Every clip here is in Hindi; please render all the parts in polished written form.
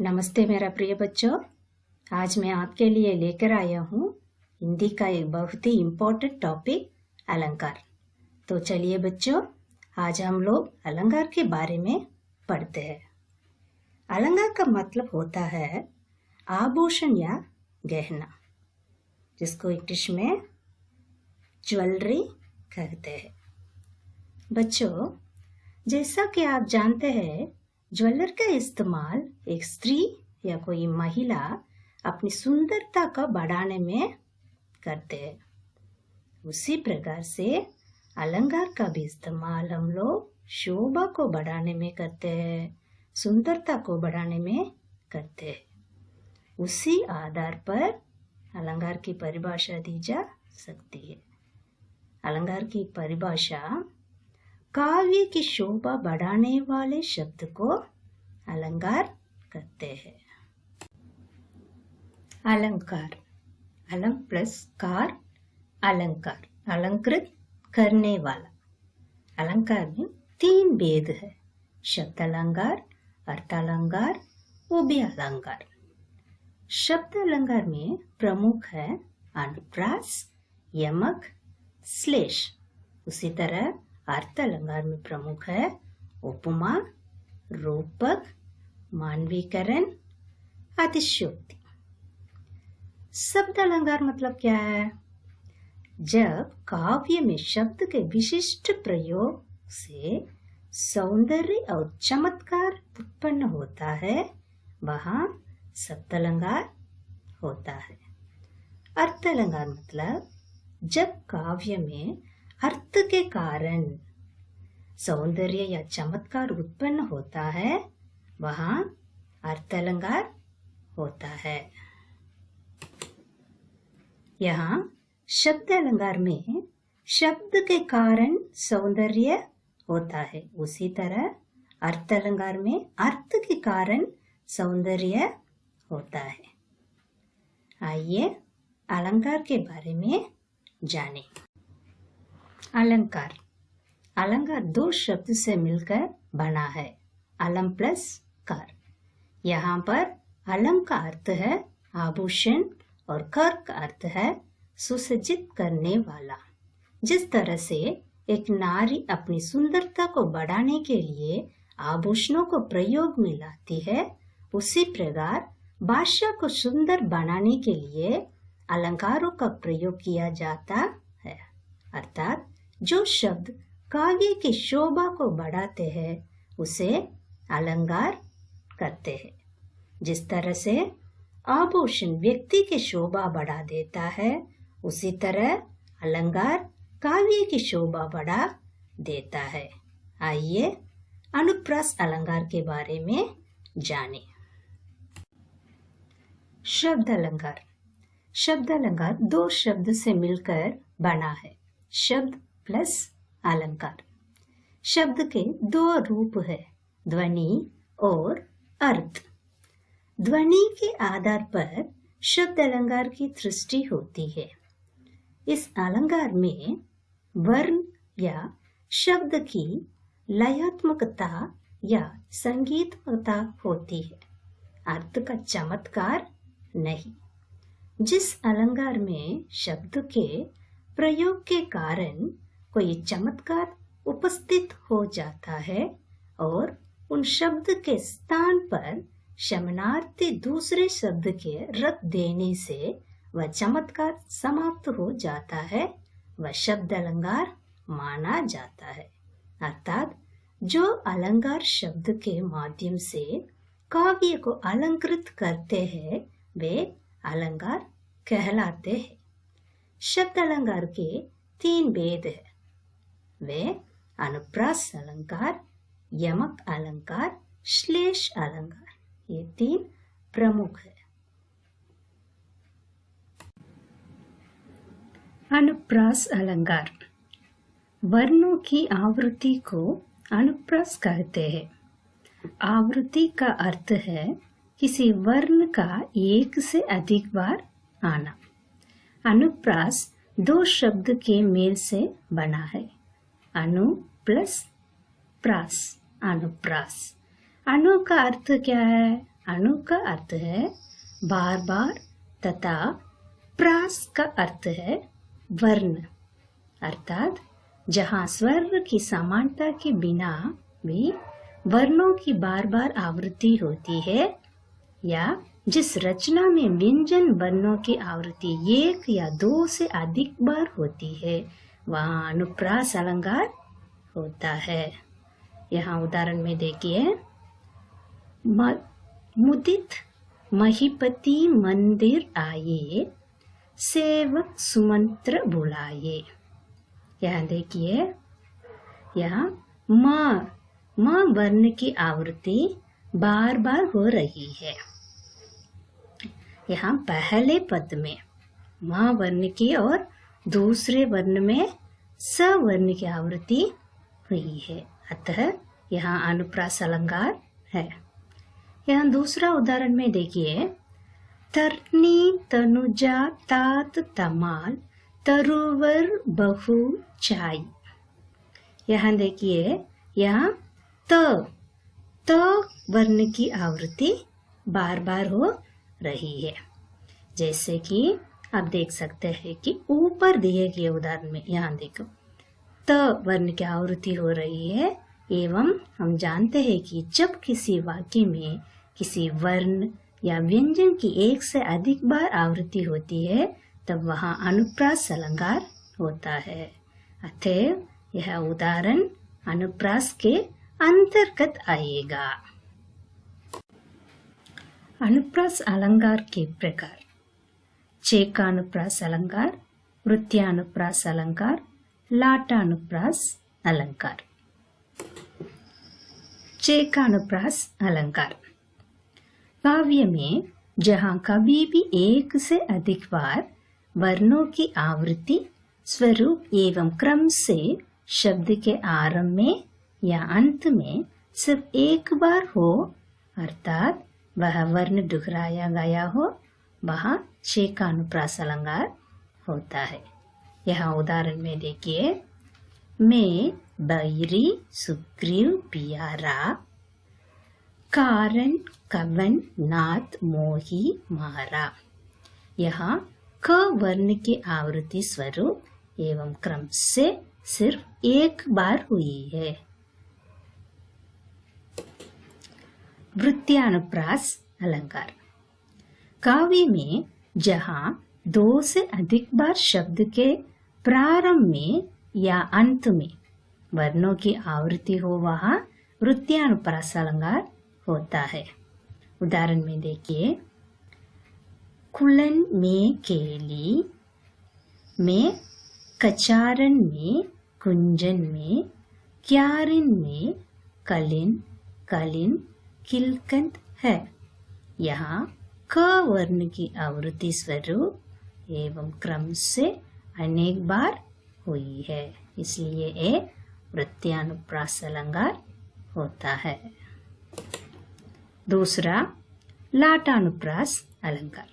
नमस्ते मेरा प्रिय बच्चों। आज मैं आपके लिए लेकर आया हूँ हिंदी का एक बहुत ही इम्पोर्टेंट टॉपिक अलंकार। तो चलिए बच्चों, आज हम लोग अलंकार के बारे में पढ़ते हैं। अलंकार का मतलब होता है आभूषण या गहना, जिसको इंग्लिश में ज्वेलरी कहते हैं। बच्चों, जैसा कि आप जानते हैं, ज्वेलर का इस्तेमाल एक स्त्री या कोई महिला अपनी सुंदरता को बढ़ाने में करते हैं। उसी प्रकार से अलंकार का भी इस्तेमाल हम लोग शोभा को बढ़ाने में करते हैं, सुंदरता को बढ़ाने में करते हैं। उसी आधार पर अलंकार की परिभाषा दी जा सकती है। अलंकार की परिभाषा, काव्य की शोभा बढ़ाने वाले शब्द को अलंकार कहते हैं। अलंकार, अलम प्लस कार, अलंकार, अलंकृत करने वाला। अलंकार में 3 भेद है: शब्द अलंकार, अर्थ अलंकार, उभय अलंकार। शब्द अलंकार में प्रमुख है अनुप्रास, यमक, श्लेष। उसी तरह अर्थ अलंकार में प्रमुख है उपमा, रूपक, मानवीकरण, अतिशयोक्ति। शब्द अलंकार मतलब क्या है? जब काव्य में शब्द के विशिष्ट प्रयोग से सौंदर्य और चमत्कार उत्पन्न होता है, वहाँ शब्द अलंकार होता है। अर्थ अलंकार मतलब जब काव्य में अर्थ के कारण सौंदर्य या चमत्कार उत्पन्न होता है, वहाँ अर्थ अलंकार होता है। यहाँ शब्द अलंकार में शब्द के कारण सौंदर्य होता है, उसी तरह अर्थ अलंकार में अर्थ के कारण सौंदर्य होता है। आइए अलंकार के बारे में जानें। अलंकार, अलंकार 2 शब्द से मिलकर बना है, अलम प्लस कार। यहाँ पर अलम का अर्थ है आभूषण और कर का अर्थ है सुसज्जित करने वाला। जिस तरह से एक नारी अपनी सुंदरता को बढ़ाने के लिए आभूषणों को प्रयोग में लाती है, उसी प्रकार भाषा को सुंदर बनाने के लिए अलंकारों का प्रयोग किया जाता है। अर्थात जो शब्द काव्य की शोभा को बढ़ाते हैं, उसे अलंकार कहते हैं। जिस तरह से आभूषण व्यक्ति की शोभा बढ़ा देता है, उसी तरह अलंकार काव्य की शोभा बढ़ा देता है। आइए अनुप्रास अलंकार के बारे में जानें। शब्द अलंकार, शब्द अलंकार 2 शब्द से मिलकर बना है, शब्द प्लस अलंकार। शब्द के 2 रूप है, ध्वनि और अर्थ। ध्वनि के आधार पर शब्द अलंकार की सृष्टि होती है। इस अलंकार में वर्ण या शब्द की लयात्मकता या संगीतमकता होती है, अर्थ का चमत्कार नहीं। जिस अलंकार में शब्द के प्रयोग के कारण कोई चमत्कार उपस्थित हो जाता है और उन शब्द के स्थान पर शमनार्थी दूसरे शब्द के रख देने से वह चमत्कार समाप्त हो जाता है, वह शब्द अलंकार माना जाता है। अर्थात जो अलंकार शब्द के माध्यम से काव्य को अलंकृत करते हैं, वे अलंकार कहलाते हैं। शब्द अलंकार के 3 भेद है, वे अनुप्रास अलंकार, यमक अलंकार, श्लेष अलंकार। ये 3 प्रमुख है। अनुप्रास अलंकार, वर्णों की आवृत्ति को अनुप्रास कहते हैं। आवृत्ति का अर्थ है किसी वर्ण का एक से अधिक बार आना। अनुप्रास 2 शब्द के मेल से बना है, अनु प्लस प्रास, अनुप्रास। अनु का अर्थ क्या है? अणु का अर्थ है बार बार तथा प्रास का अर्थ है वर्ण, अर्थात जहाँ स्वर की समानता के बिना भी वर्णों की बार बार आवृत्ति होती है या जिस रचना में व्यंजन वर्णों की आवृत्ति एक या दो से अधिक बार होती है वहाँ अनुप्रास अलंकार होता है। यहाँ उदाहरण में देखिए, मुदित महीपति मंदिर आए, सेवक सुमंत्र बुलाए। यहाँ देखिए, यहाँ म वर्ण की आवृत्ति बार बार हो रही है। यहाँ पहले पद में म वर्ण की और दूसरे वर्ण में स वर्ण की आवृत्ति हुई है, अतः यहाँ अनुप्रास अलंकार है। यहाँ दूसरा उदाहरण में देखिए, तरनी तनुजा तात तमाल तरुवर बहु चाई। यहाँ देखिए, यहाँ त वर्ण की आवृत्ति बार बार हो रही है। जैसे कि आप देख सकते हैं कि ऊपर दिए गए उदाहरण में यहाँ देखो, त वर्ण की आवृत्ति हो रही है एवं हम जानते हैं कि जब किसी वाक्य में किसी वर्ण या व्यंजन की एक से अधिक बार आवृत्ति होती है तब वहाँ अनुप्रास अलंकार होता है। अतः यह उदाहरण अनुप्रास के अंतर्गत आएगा। अनुप्रास अलंकार के प्रकार: चेकानुप्रास अलंकार, वृत्त्यानुप्रास अलंकार, लाटानुप्रास अलंकार। चेकानुप्रास अलंकार काव्य में जहाँ कभी भी एक से अधिक बार वर्णों की आवृत्ति स्वरूप एवं क्रम से शब्द के आरंभ में या अंत में सिर्फ एक बार हो, अर्थात वह वर्ण दोहराया गया हो, वहाँ चेकानुप्रास अलंकार होता है। यहाँ उदाहरण में देखिए, मैं बैरी सुग्रीव पियारा, कारण कवन नाथ मोही मारा। यहाँ क वर्ण की आवृत्ति स्वरूप एवं क्रम से सिर्फ एक बार हुई है। वृत्त्यानुप्रास अलंकार काव्य में जहाँ दो से अधिक बार शब्द के प्रारंभ में या अंत में वर्णों की आवृत्ति हो वहाँ वृत्त्यानुप्रास अलंकार होता है। उदाहरण में देखिए, कुलन में केली, में कचारन में, कुंजन में, क्यारिन में, कलिन कलिन किलकंद है। यहाँ क वर्ण की आवृत्ति स्वरूप एवं क्रम से अनेक बार हुई है, इसलिए ये वृत्त्यानुप्रास अलंकार होता है। दूसरा, लाटानुप्रास अलंकार,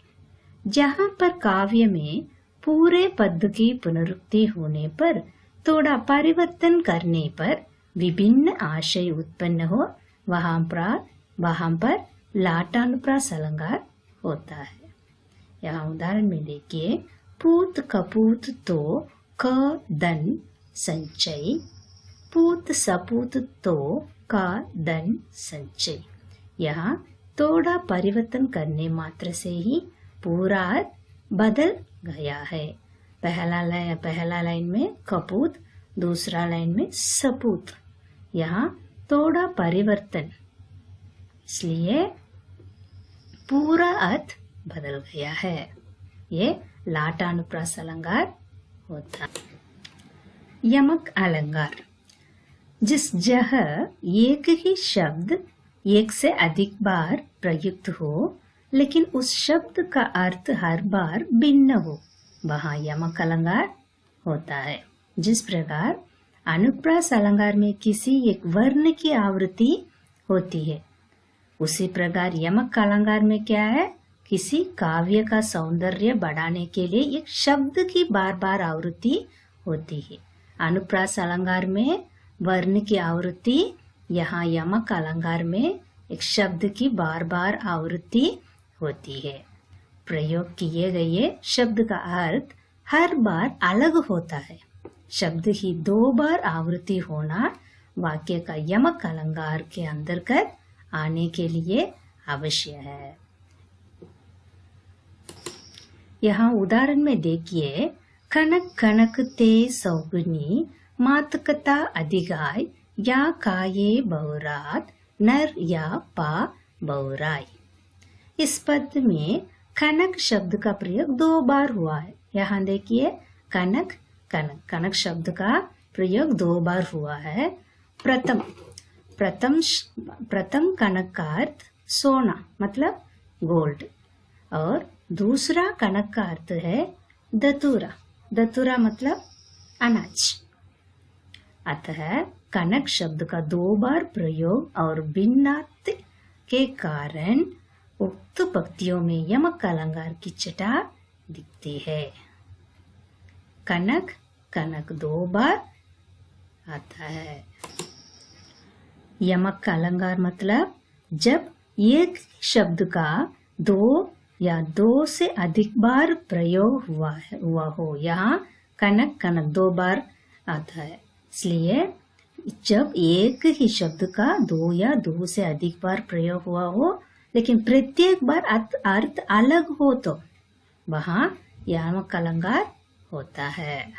जहाँ पर काव्य में पूरे पद की पुनरुक्ति होने पर थोड़ा परिवर्तन करने पर विभिन्न आशय उत्पन्न हो, वहाँ पर लाटानुप्रास अलंकार होता है। यहाँ उदाहरण में देखिए, पूत कपूत तो क दन संचय, पूत सपूत तो का दन संचय। यहाँ थोड़ा परिवर्तन करने मात्र से ही पूरा बदल गया है। पहला लाइन में कपूत, दूसरा लाइन में सपूत। यहाँ थोड़ा परिवर्तन, इसलिए पूरा अर्थ बदल गया है। ये लाटानुप्रास अलंकार होता है। यमक अलंकार, जिस जगह एक ही शब्द एक से अधिक बार प्रयुक्त हो लेकिन उस शब्द का अर्थ हर बार भिन्न हो, वहाँ यमक अलंकार होता है। जिस प्रकार अनुप्रास अलंकार में किसी एक वर्ण की आवृत्ति होती है, उसी प्रकार यमक अलंकार में क्या है, किसी काव्य का सौंदर्य बढ़ाने के लिए एक शब्द की बार बार आवृत्ति होती है। अनुप्रास अलंकार में वर्ण की आवृत्ति, यहाँ यमक अलंकार में एक शब्द की बार बार आवृत्ति होती है। प्रयोग किए गए शब्द का अर्थ हर बार अलग होता है। शब्द ही 2 बार आवृत्ति होना वाक्य का यमक अलंकार के अंतर्गत आने के लिए आवश्यक है। यहाँ उदाहरण में देखिए, कनक कनक ते सौगुनी मातकता अधिगाय या काये बहुरात नर या पा बहुराय। इस पद में कनक शब्द का प्रयोग 2 बार हुआ है। यहाँ देखिए, कनक कनक कनक शब्द का प्रयोग 2 बार हुआ है। प्रथम कनक का अर्थ सोना मतलब गोल्ड, और दूसरा कनक का अर्थ है दतूरा। दतूरा मतलब अनाज। अतः कनक शब्द का 2 बार प्रयोग और भिन्नता के कारण उक्त पंक्तियों में यमक अलंकार की छटा दिखती है। कनक कनक 2 बार आता है। यमक अलंकार मतलब जब एक शब्द का 2 या 2 से अधिक बार प्रयोग हुआ हो। यहाँ कनक कनक 2 बार आता है, इसलिए जब एक ही शब्द का 2 या 2 से अधिक बार प्रयोग हुआ हो लेकिन प्रत्येक बार अर्थ अलग हो तो वहाँ यमक अलंकार होता है।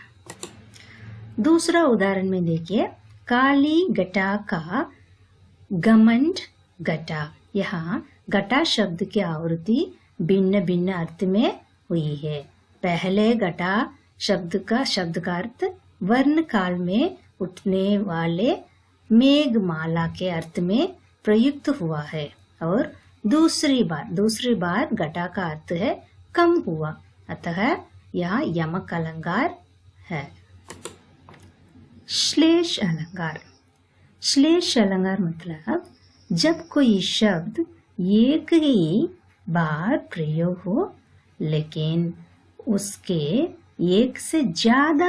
दूसरा उदाहरण में देखिए, काली घटा का घमंड घटा। यहाँ घटा शब्द की आवृत्ति भिन्न भिन्न अर्थ में हुई है। पहले घटा शब्द का अर्थ वर्ण काल में उठने वाले मेघमाला के अर्थ में प्रयुक्त हुआ है, और दूसरी बार घटा का अर्थ है कम हुआ। अतः यह यमक अलंकार है। श्लेष अलंकार। श्लेष अलंकार मतलब जब कोई शब्द एक ही बार प्रयोग हो लेकिन उसके एक से ज्यादा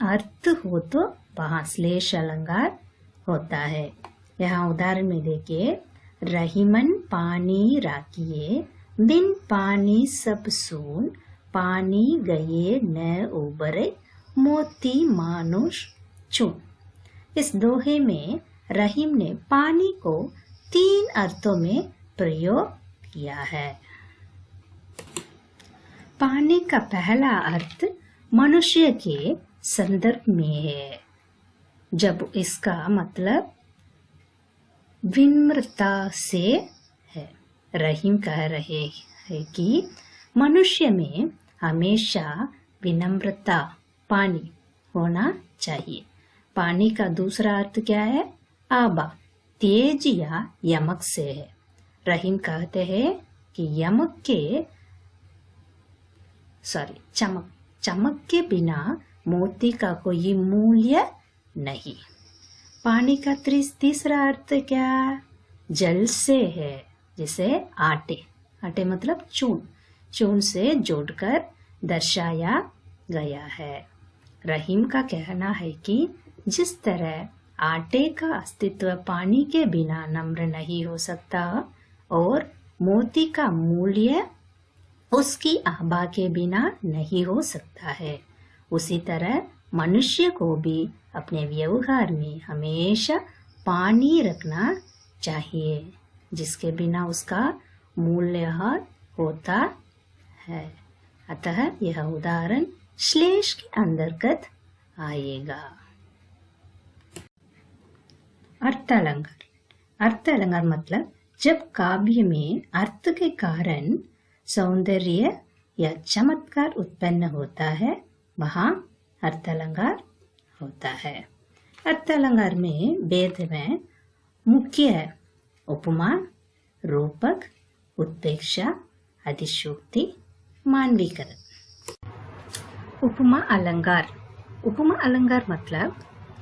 अर्थ हो तो वहाँ श्लेष अलंकार होता है। यहाँ उदाहरण में देखिए, रहीमन पानी राखिए बिन पानी सब सून पानी गए न उबरे मोती मानुष चून। इस दोहे में रहीम ने पानी को 3 अर्थों में प्रयोग किया है। पानी का पहला अर्थ मनुष्य के संदर्भ में है, जब इसका मतलब विनम्रता से है। रहीम कह रहे हैं कि मनुष्य में हमेशा विनम्रता पानी होना चाहिए। पानी का दूसरा अर्थ क्या है? आबा, तेज या यमक से है। रहीम कहते हैं कि यमक के चमक के बिना मोती का कोई मूल्य नहीं। पानी का तीसरा अर्थ क्या? जल से है, जैसे आटे मतलब चून से जोड़कर दर्शाया गया है। रहीम का कहना है कि जिस तरह आटे का अस्तित्व पानी के बिना नम्र नहीं हो सकता और मोती का मूल्य उसकी आभा के बिना नहीं हो सकता है, उसी तरह मनुष्य को भी अपने व्यवहार में हमेशा पानी रखना चाहिए, जिसके बिना उसका मूल्य होता है। अतः यह उदाहरण श्लेष के अंतर्गत आएगा। अर्थ-अलंकार मतलब जब काव्य में अर्थ के कारण सौंदर्य या चमत्कार उत्पन्न होता है, वहाँ अर्थ-अलंकार होता है। अर्थ-अलंकार में भेद में मुख्य है उपमा, रूपक, उत्प्रेक्षा, अधिशोक्ति, मानवीकरण। उपमा अलंकार मतलब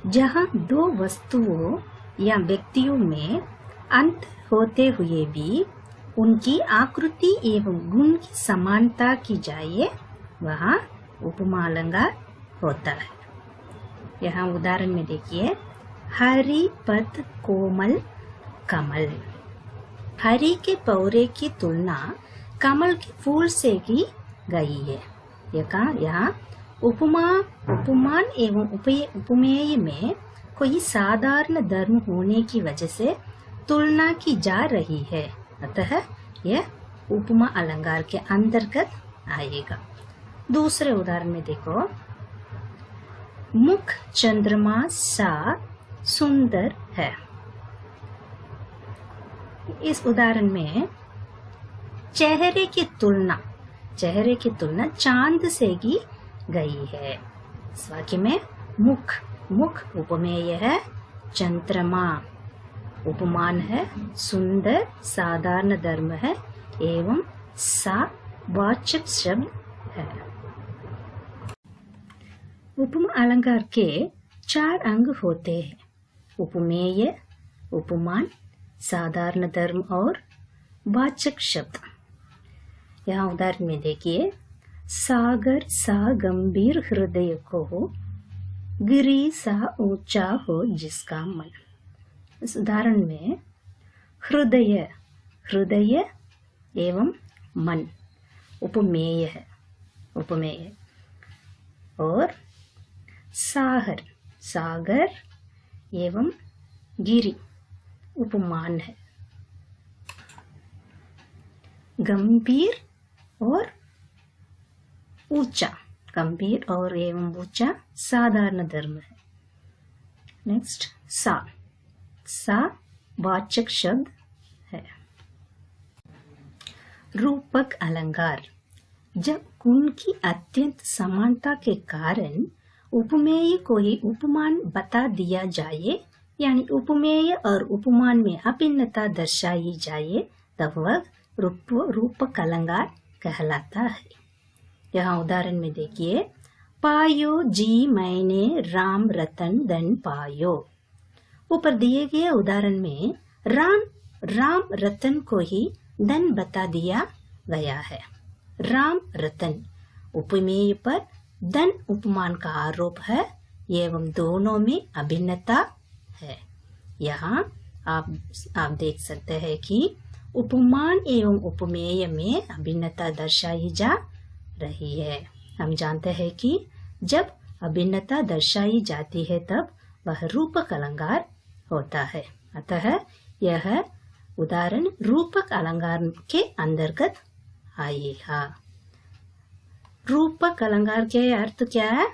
जहाँ 2 वस्तुओं या व्यक्तियों में अंतर होते हुए भी उनकी आकृति एवं गुण की समानता की जाए, वहाँ उपमा अलंकार होता है। यहाँ उदाहरण में देखिए, हरि पद कोमल कमल। हरी के पौरे की तुलना कमल के फूल से की गई है। यहाँ उपमा, उपमान एवं उपमेय में कोई साधारण धर्म होने की वजह से तुलना की जा रही है, अतः यह उपमा अलंकार के अंतर्गत आएगा। दूसरे उदाहरण में देखो, मुख चंद्रमा सा सुंदर है। इस उदाहरण में चेहरे की तुलना चांद से की गई है। इस वाक्य में मुख उपमेय है, चंद्रमा उपमान है, सुंदर साधारण धर्म है एवं सा वाचक शब्द है। उपमा अलंकार के 4 अंग होते हैं: उपमेय, उपमान, साधारण धर्म और वाचक शब्द। यहाँ उदाहरण में देखिए, सागर सा गंभीर हृदय को, गिरी सा ऊंचा हो जिसका मन। इस उदाहरण में हृदय एवं मन उपमेय है, और सागर एवं गिरी उपमान है। गंभीर और एवं ऊंचा साधारण धर्म है। नेक्स्ट सा वाचक शब्द है। रूपक अलंकार, जब गुण की अत्यंत समानता के कारण उपमेय को ही उपमान बता दिया जाए, यानी उपमेय और उपमान में अभिन्नता दर्शाई जाए, तब वह रूपक अलंकार कहलाता है। यहाँ उदाहरण में देखिए, पायो जी मैंने राम रतन धन पायो। ऊपर दिए गए उदाहरण में राम रतन को ही धन बता दिया गया है। राम रतन उपमेय पर धन उपमान का आरोप है एवं दोनों में अभिन्नता है। यहाँ आप देख सकते हैं कि उपमान एवं उपमेय में अभिन्नता दर्शाई जा रही है। हम जानते हैं कि जब अभिन्नता दर्शाई जाती है तब वह रूपक अलंकार होता है, अतः यह उदाहरण रूपक अलंकार के अंतर्गत आएगा। रूपक अलंकार के अर्थ क्या है?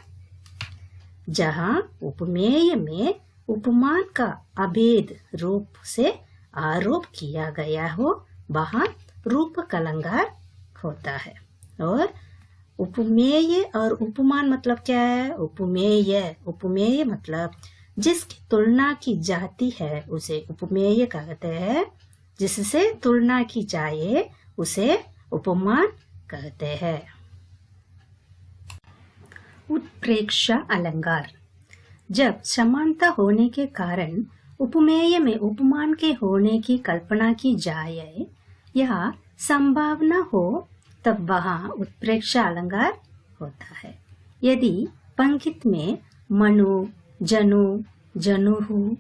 जहाँ उपमेय में उपमान का अभेद रूप से आरोप किया गया हो, वहाँ रूपक अलंकार होता है। और उपमेय और उपमान मतलब क्या है? उपमेय मतलब जिसकी तुलना की जाती है उसे उपमेय कहते हैं, जिससे तुलना की जाए उसे उपमान कहते हैं। उत्प्रेक्षा अलंकार, जब समानता होने के कारण उपमेय में उपमान के होने की कल्पना की जाए या संभावना हो, तब वहाँ उत्प्रेक्षा अलंकार होता है। यदि पंक्ति में मनु, जनु, जनुहु,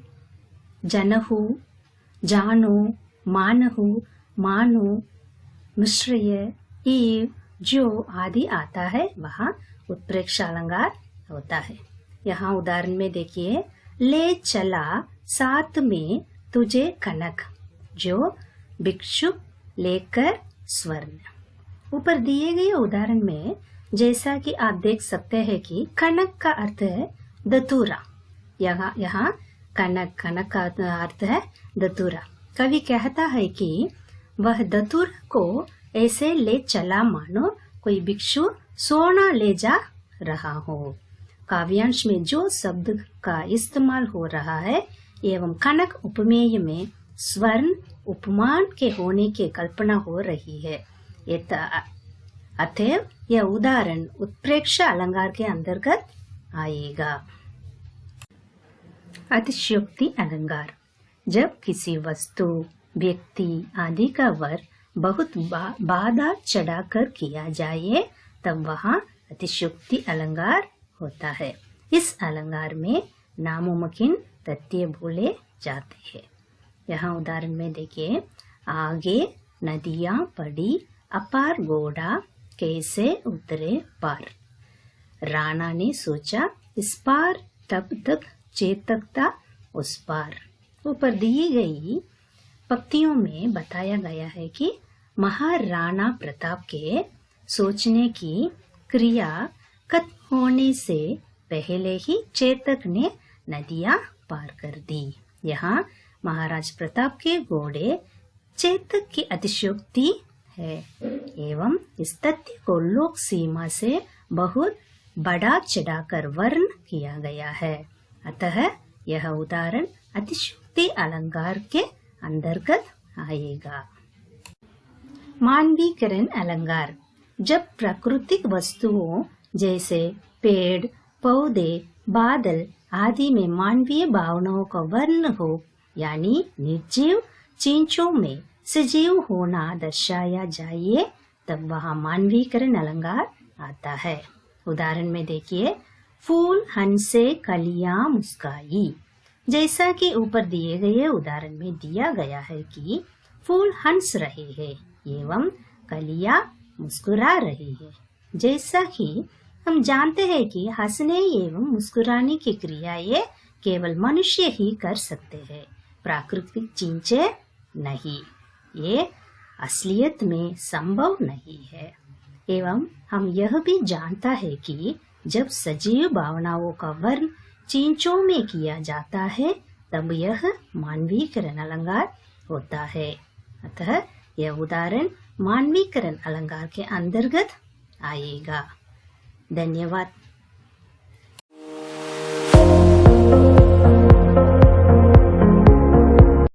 जनहु, जानो, मानहु, मानो, मिश्रय, ईव, जो आदि आता है, वहाँ उत्प्रेक्षा अलंकार होता है। यहाँ उदाहरण में देखिए, ले चला साथ में तुझे कनक, जो भिक्षुक लेकर स्वर्ण। ऊपर दिए गए उदाहरण में जैसा कि आप देख सकते हैं कि कनक का अर्थ है दतूरा। यहाँ कनक का अर्थ है दतूरा। कवि कहता है कि वह दतूरा को ऐसे ले चला मानो कोई भिक्षु सोना ले जा रहा हो। काव्यांश में जो शब्द का इस्तेमाल हो रहा है एवं कनक उपमेय में स्वर्ण उपमान के होने की कल्पना हो रही है, अतएव यह उदाहरण उत्प्रेक्षा अलंकार के अंतर्गत आएगा। अतिशयोक्ति अलंकार, जब किसी वस्तु, व्यक्ति आदि का वर्णन बहुत बाधा चढ़ाकर किया जाए, तब वहाँ अतिशयोक्ति अलंकार होता है। इस अलंकार में नामुमकिन तथ्य बोले जाते हैं। यहाँ उदाहरण में देखिए, आगे नदियां पड़ी अपार घोड़ा कैसे उतरे पार। राणा ने सोचा इस पार तब तक चेतक था उस पार। ऊपर दी गई पंक्तियों में बताया गया है कि महाराणा प्रताप के सोचने की क्रिया खत्म होने से पहले ही चेतक ने नदियां पार कर दी। यहाँ महाराज प्रताप के घोड़े चेतक की अतिशयोक्ति है एवं इस तथ्य को लोक सीमा से बहुत बढ़ा चढ़ाकर वर्ण किया गया है। अतः यह उदाहरण अतिशयोक्ति अलंकार के अंतर्गत आएगा। मानवीकरण अलंकार जब प्राकृतिक वस्तुओं जैसे पेड़, पौधे, बादल आदि में मानवीय भावनाओं का वर्ण हो, यानी निर्जीव चीजों में सजीव होना दर्शाया जाए, तब वहाँ मानवीकरण अलंकार आता है। उदाहरण में देखिए, फूल हंसे कलियां मुस्काई। जैसा कि ऊपर दिए गए उदाहरण में दिया गया है कि फूल हंस रहे हैं एवं कलियां मुस्कुरा रही है। जैसा कि हम जानते हैं कि हंसने एवं मुस्कुराने की क्रियाएं केवल मनुष्य ही कर सकते हैं, प्राकृतिक चीजें नहीं। ये असलियत में संभव नहीं है। एवं हम यह भी जानता है कि जब सजीव भावनाओं का वर्ण चीजों में किया जाता है तब यह मानवीकरण अलंकार होता है। अतः यह उदाहरण मानवीकरण अलंकार के अंतर्गत आएगा। धन्यवाद।